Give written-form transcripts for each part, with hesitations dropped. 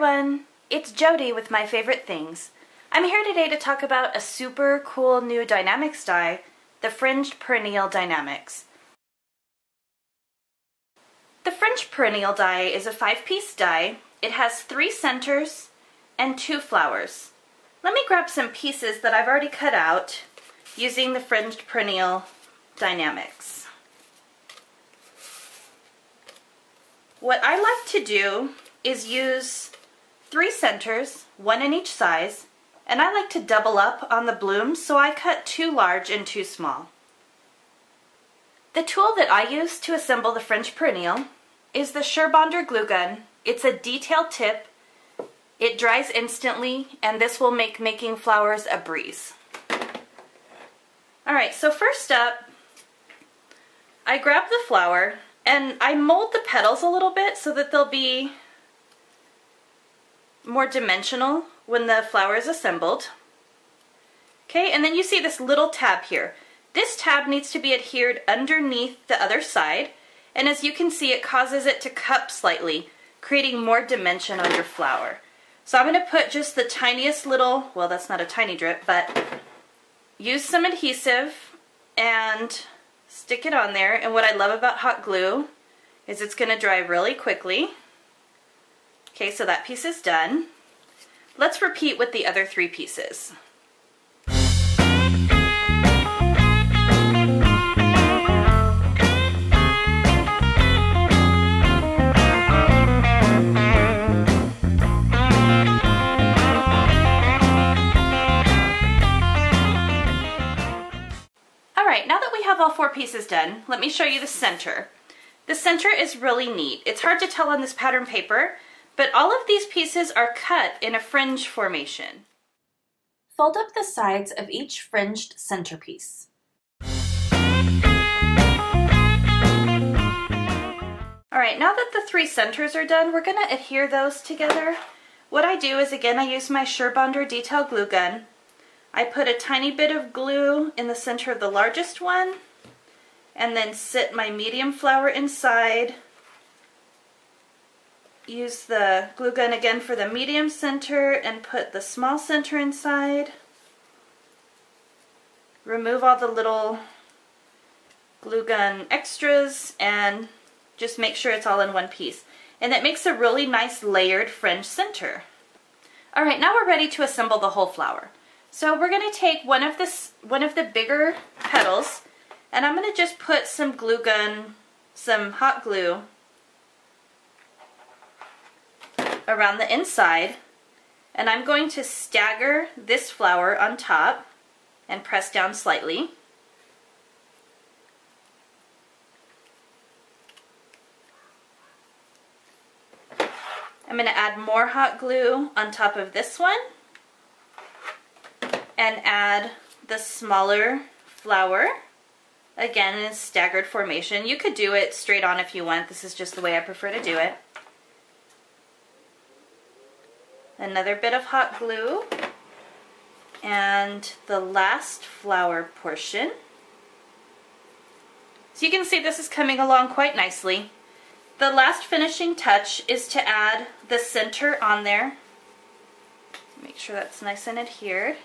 everyone, it's Jody with My Favorite Things. I'm here today to talk about a super cool new Die-namics die, the Fringed Perennial Die-namics. The Fringed Perennial die is a 5-piece die. It has 3 centers and 2 flowers. Let me grab some pieces that I've already cut out using the Fringed Perennial Die-namics. What I like to do is use 3 centers, 1 in each size, and I like to double up on the blooms, so I cut 2 large and 2 small. The tool that I use to assemble the Fringed Perennial is the Surebonder glue gun. It's a detailed tip, it dries instantly, and this will make making flowers a breeze. Alright, so first up, I grab the flower and I mold the petals a little bit so that they'll be more dimensional when the flower is assembled. Okay, and then you see this little tab here. This tab needs to be adhered underneath the other side, and as you can see, it causes it to cup slightly, creating more dimension on your flower. So I'm going to put just the tiniest little, well, that's not a tiny drip, but use some adhesive and stick it on there. And what I love about hot glue is it's going to dry really quickly. Okay, so that piece is done. Let's repeat with the other 3 pieces. Alright, now that we have all 4 pieces done, let me show you the center. The center is really neat. It's hard to tell on this pattern paper, but all of these pieces are cut in a fringe formation. Fold up the sides of each fringed centerpiece. Alright, now that the 3 centers are done, we're going to adhere those together. What I do is, again, I use my Surebonder detail glue gun. I put a tiny bit of glue in the center of the largest one, and then sit my medium flower inside. Use the glue gun again for the medium center and put the small center inside. Remove all the little glue gun extras and just make sure it's all in one piece. And that makes a really nice layered fringe center. Alright, now we're ready to assemble the whole flower. So we're going to take one of the bigger petals, and I'm going to just put some glue gun, some hot glue around the inside, and I'm going to stagger this flower on top and press down slightly. I'm going to add more hot glue on top of this one and add the smaller flower, again in a staggered formation. You could do it straight on if you want. This is just the way I prefer to do it. Another bit of hot glue, and the last flower portion. So you can see this is coming along quite nicely. The last finishing touch is to add the center on there. Make sure that's nice and adhered.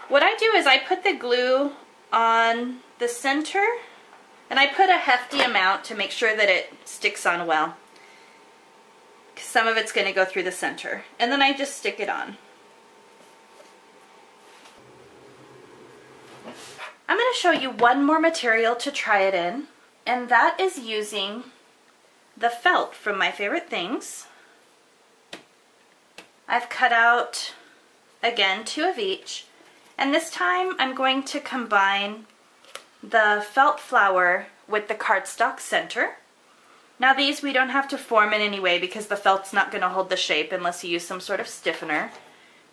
What I do is I put the glue on the center, and I put a hefty amount to make sure that it sticks on well. Some of it's going to go through the center, and then I just stick it on. I'm going to show you one more material to try it in, and that is using the felt from My Favorite Things. I've cut out, again, 2 of each, and this time I'm going to combine the felt flower with the cardstock center. Now these we don't have to form in any way because the felt's not going to hold the shape unless you use some sort of stiffener.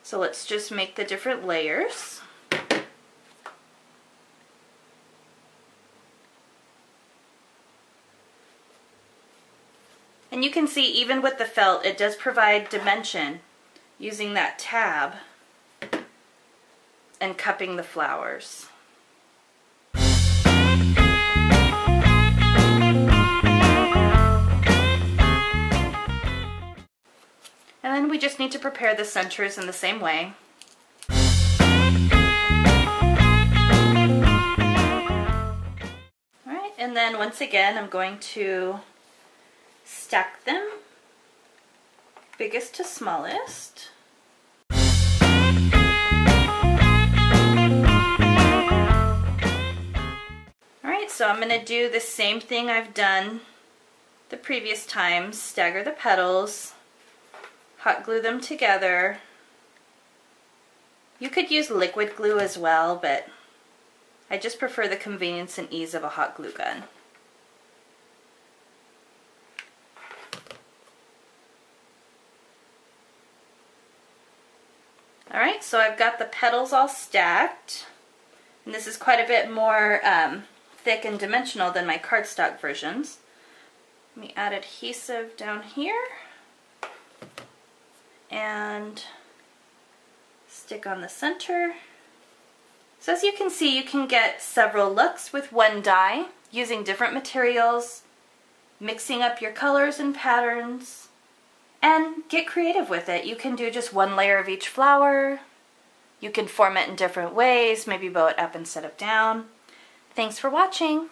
So let's just make the different layers. And you can see even with the felt it does provide dimension using that tab and cupping the flowers. And then we we just need to prepare the centers in the same way. Alright, and then once again I'm going to stack them biggest to smallest. Alright, so I'm going to do the same thing I've done the previous times. Stagger the petals, hot glue them together. You could use liquid glue as well, but I just prefer the convenience and ease of a hot glue gun. Alright, so I've got the petals all stacked, and this is quite a bit more thick and dimensional than my cardstock versions. Let me add adhesive down here and stick on the center. So as you can see, you can get several looks with one die, using different materials, mixing up your colors and patterns, and get creative with it. You can do just one layer of each flower. You can form it in different ways, maybe bow it up instead of down. Thanks for watching.